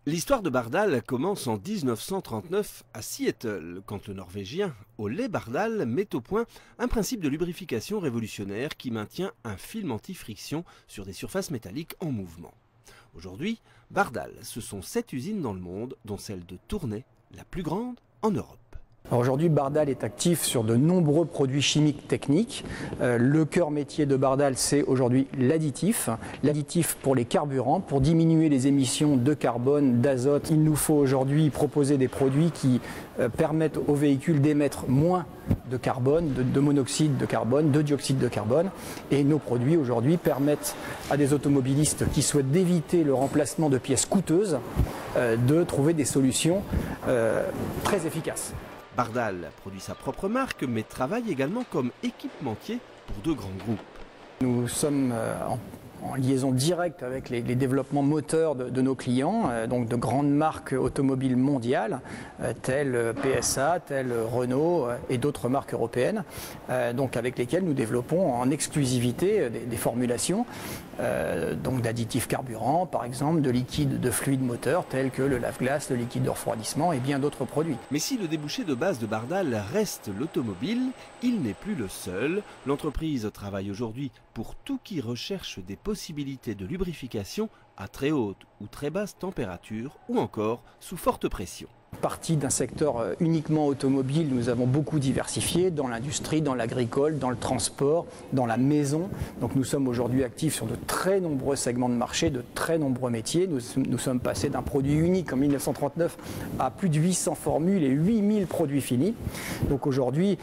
L'histoire de Bardal commence en 1939 à Seattle, quand le Norvégien Ole Bardal met au point un principe de lubrification révolutionnaire qui maintient un film anti-friction sur des surfaces métalliques en mouvement. Aujourd'hui, Bardal, ce sont 7 usines dans le monde, dont celle de Tournai, la plus grande en Europe. Aujourd'hui, Bardal est actif sur de nombreux produits chimiques techniques. Le cœur métier de Bardal, c'est aujourd'hui l'additif. L'additif pour les carburants, pour diminuer les émissions de carbone, d'azote. Il nous faut aujourd'hui proposer des produits qui permettent aux véhicules d'émettre moins de carbone, de monoxyde de carbone, de dioxyde de carbone. Et nos produits aujourd'hui permettent à des automobilistes qui souhaitent d'éviter le remplacement de pièces coûteuses de trouver des solutions très efficaces. Bardal produit sa propre marque, mais travaille également comme équipementier pour 2 grands groupes. Nous sommes en liaison directe avec les développements moteurs de nos clients, donc de grandes marques automobiles mondiales, telles PSA, telles Renault et d'autres marques européennes, donc avec lesquelles nous développons en exclusivité des formulations donc d'additifs carburants, par exemple, de liquides de fluides moteurs tels que le lave-glace, le liquide de refroidissement et bien d'autres produits. Mais si le débouché de base de Bardal reste l'automobile, il n'est plus le seul. L'entreprise travaille aujourd'hui pour tout qui recherche des possibilités de lubrification à très haute ou très basse température ou encore sous forte pression. Partie d'un secteur uniquement automobile, nous avons beaucoup diversifié dans l'industrie, dans l'agricole, dans le transport, dans la maison. Donc nous sommes aujourd'hui actifs sur de très nombreux segments de marché, de très nombreux métiers. Nous sommes passés d'un produit unique en 1939 à plus de 800 formules et 8000 produits finis. Donc aujourd'hui,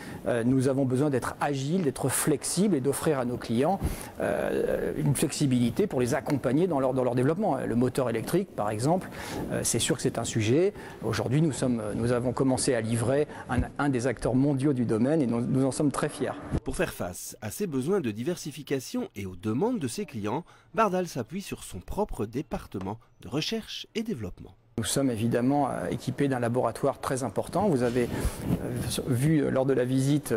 nous avons besoin d'être agiles, d'être flexibles et d'offrir à nos clients une flexibilité pour les accompagner dans leur développement. Le moteur électrique, par exemple, c'est sûr que c'est un sujet. Aujourd'hui, nous avons commencé à livrer un des acteurs mondiaux du domaine et nous en sommes très fiers. Pour faire face à ses besoins de diversification et aux demandes de ses clients, Bardal s'appuie sur son propre département de recherche et développement. Nous sommes évidemment équipés d'un laboratoire très important. Vous avez vu lors de la visite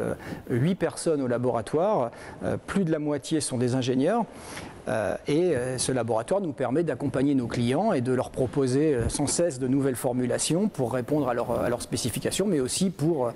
8 personnes au laboratoire, plus de la moitié sont des ingénieurs. Et ce laboratoire nous permet d'accompagner nos clients et de leur proposer sans cesse de nouvelles formulations pour répondre à leurs spécifications, mais aussi pour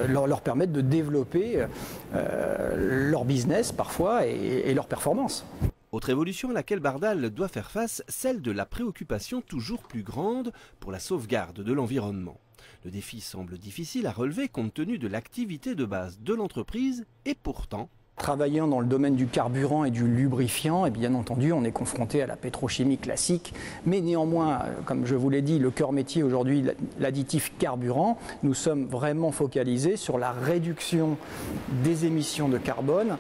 leur permettre de développer leur business parfois et leur performance. Autre évolution à laquelle Bardal doit faire face, celle de la préoccupation toujours plus grande pour la sauvegarde de l'environnement. Le défi semble difficile à relever compte tenu de l'activité de base de l'entreprise et pourtant, travaillant dans le domaine du carburant et du lubrifiant, et bien entendu, on est confronté à la pétrochimie classique. Mais néanmoins, comme je vous l'ai dit, le cœur métier aujourd'hui, l'additif carburant, nous sommes vraiment focalisés sur la réduction des émissions de carbone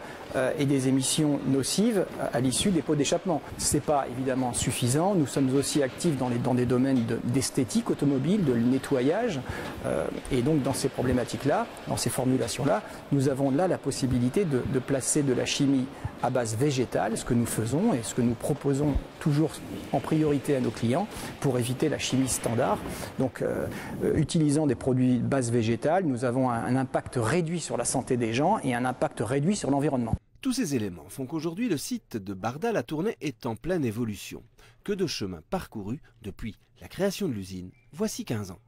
et des émissions nocives à l'issue des pots d'échappement. Ce n'est pas évidemment suffisant. Nous sommes aussi actifs dans des domaines d'esthétique automobile, de nettoyage. Et donc dans ces problématiques-là, dans ces formulations-là, nous avons là la possibilité de placer de la chimie à base végétale, ce que nous faisons et ce que nous proposons toujours en priorité à nos clients pour éviter la chimie standard. Donc utilisant des produits de base végétale, nous avons un impact réduit sur la santé des gens et un impact réduit sur l'environnement. Tous ces éléments font qu'aujourd'hui le site de Bardal à Tournai est en pleine évolution. Que de chemin parcouru depuis la création de l'usine, voici 15 ans.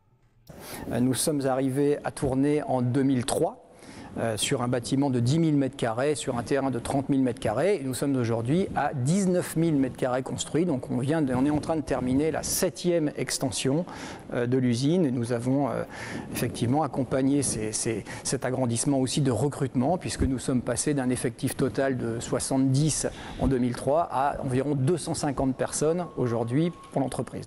Nous sommes arrivés à Tournai en 2003. Sur un bâtiment de 10 000 m², sur un terrain de 30 000 m². Et nous sommes aujourd'hui à 19 000 m² construits. Donc on est en train de terminer la 7e extension de l'usine. Et nous avons effectivement accompagné cet agrandissement aussi de recrutement, puisque nous sommes passés d'un effectif total de 70 en 2003 à environ 250 personnes aujourd'hui pour l'entreprise.